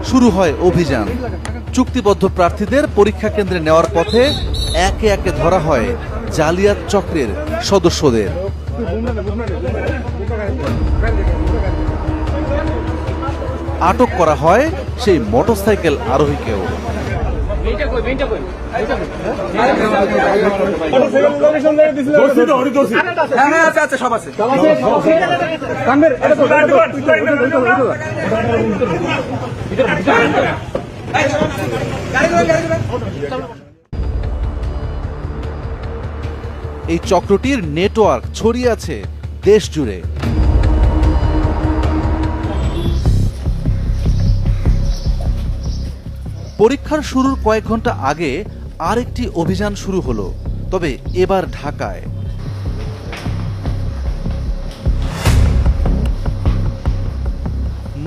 শুরু হয় অভিযান। চুক্তিবদ্ধ প্রার্থীদের পরীক্ষা কেন্দ্রে নেওয়ার পথে একে একে ধরা হয় জালিয়াত চক্রের সদস্যদের। আটক করা হয় সেই মোটরসাইকেল আরোহীকেও। এই চক্রটির নেটওয়ার্ক ছড়িয়ে আছে দেশ জুড়ে। পরীক্ষার শুরুর কয়েক ঘন্টা আগে আরেকটি অভিযান শুরু হলো, তবে এবার ঢাকায়।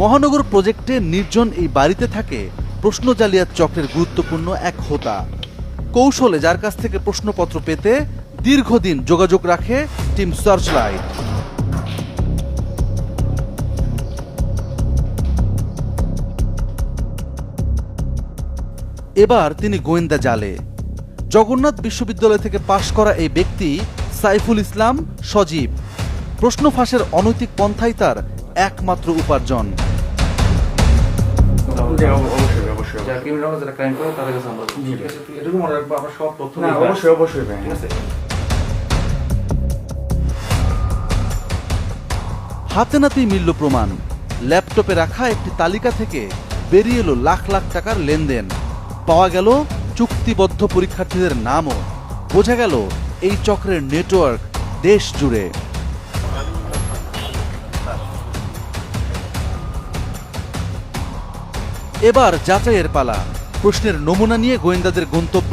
মহানগর প্রজেক্টে নির্জন এই বাড়িতে থাকে প্রশ্ন জালিয়াত চক্রের গুরুত্বপূর্ণ এক হোতা। কৌশলে যার কাছ থেকে প্রশ্নপত্র পেতে দীর্ঘদিন যোগাযোগ রাখে টিম সার্চলাইট। এবার তিনি গোয়েন্দা জালে। জগন্নাথ বিশ্ববিদ্যালয় থেকে পাশ করা এই ব্যক্তি সাইফুল ইসলাম সজীব। প্রশ্ন ফাঁসের অনৈতিক পন্থাই তার একমাত্র উপার্জন। হাতে নাতেই মিলল প্রমাণ। ল্যাপটপে রাখা একটি তালিকা থেকে বেরিয়ে এলো লাখ লাখ টাকার লেনদেন। পাওয়া গেল চুক্তিবদ্ধ পরীক্ষার্থীদের নামও। বোঝা গেল এই চক্রের নেটওয়ার্ক দেশ জুড়ে। এবার যাচাইয়ের পালা। প্রশ্নের নমুনা নিয়ে গোয়েন্দাদের গন্তব্য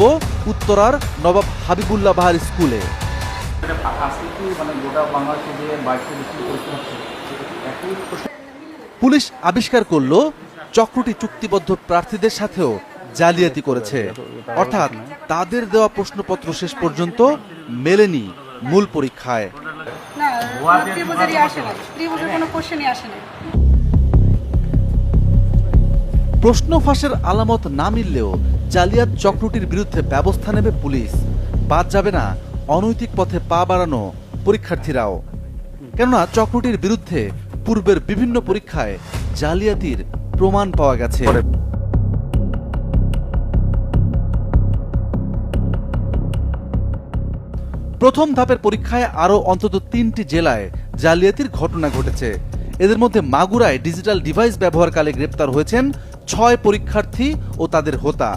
উত্তরার নবাব হাবিবুল্লাহ বাহার স্কুলে। পুলিশ আবিষ্কার করল চক্রটি চুক্তিবদ্ধ প্রার্থীদের সাথেও জালিয়াতি করেছে, অর্থাৎ তাদের দেওয়া প্রশ্নপত্র শেষ পর্যন্ত মেলেনি মূল পরীক্ষায়। প্রশ্ন ফাঁসের আলামত না মিললেও জালিয়াত চক্রটির বিরুদ্ধে ব্যবস্থা নেবে পুলিশ। বাদ যাবে না অনৈতিক পথে পা বাড়ানো পরীক্ষার্থীরাও। কেননা চক্রটির বিরুদ্ধে পূর্বের বিভিন্ন পরীক্ষায় জালিয়াতির প্রমাণ পাওয়া গেছে। প্রথম ধাপের পরীক্ষায় আরও অন্তত 3টি জেলায় জালিয়াতির ঘটনা ঘটেছে। এদের মধ্যে মাগুরায় ডিজিটাল ডিভাইস ব্যবহারকালে গ্রেপ্তার হয়েছেন 6 পরীক্ষার্থী ও তাদের হোতা।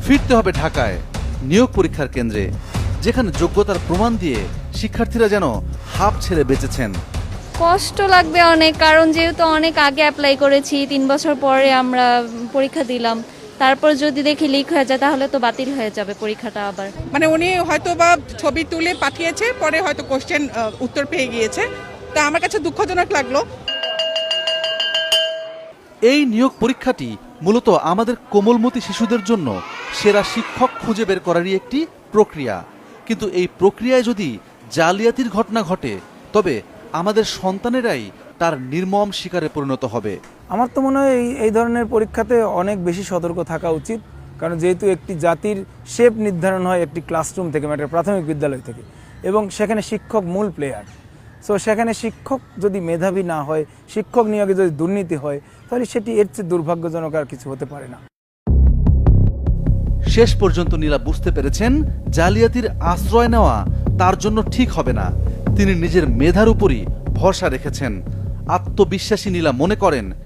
ফিরতে হবে ঢাকায় নিয়োগ পরীক্ষার কেন্দ্রে, যেখানে যোগ্যতার প্রমাণ দিয়ে শিক্ষার্থীরা যেন হাঁপ ছেড়ে বেঁচেছেন। কষ্ট লাগবে অনেক, কারণ যেহেতু অনেক আগে অ্যাপ্লাই করেছি, 3 বছর পরে আমরা পরীক্ষা দিলাম, তারপর যদি দেখি লিক হয়ে যায় তাহলে তো বাতিল হয়ে যাবে পরীক্ষাটা আবার। মানে উনি হয়তো বা ছবি তুলে পাঠিয়েছে, পরে হয়তো কোশ্চেন উত্তর পেয়ে গিয়েছে, তা আমার কাছে দুঃখজনক লাগলো। এই নিয়োগ পরীক্ষাটি মূলত আমাদের কোমলমতি শিশুদের জন্য সেরা শিক্ষক খুঁজে বের করারই একটি প্রক্রিয়া। কিন্তু এই প্রক্রিয়ায় যদি জালিয়াতির ঘটনা ঘটে, তবে আমাদের সন্তানেরাই তার নির্মম শিকারে পরিণত হবে। আমার তো মনে হয় এই ধরনের পরীক্ষাতে অনেক বেশি সতর্ক থাকা উচিত, কারণ যেহেতু একটি জাতির শেপ নির্ধারণ হয় একটি ক্লাসরুম থেকে, একটা প্রাথমিক বিদ্যালয় থেকে, এবং সেখানে শিক্ষক মূল প্লেয়ার। সো সেখানে শিক্ষক যদি মেধাবী না হয়, শিক্ষক নিয়োগে যদি দুর্নীতি হয়, তাহলে সেটি এর চেয়ে দুর্ভাগ্যজনক আর কিছু হতে পারে না। শেষ পর্যন্ত নীলা বুঝতে পেরেছেন জালিয়াতির আশ্রয় নেওয়া তার জন্য ঠিক হবে না। তিনি নিজের মেধার উপরই ভরসা রেখেছেন। আত্মবিশ্বাসী নীলা মনে করেন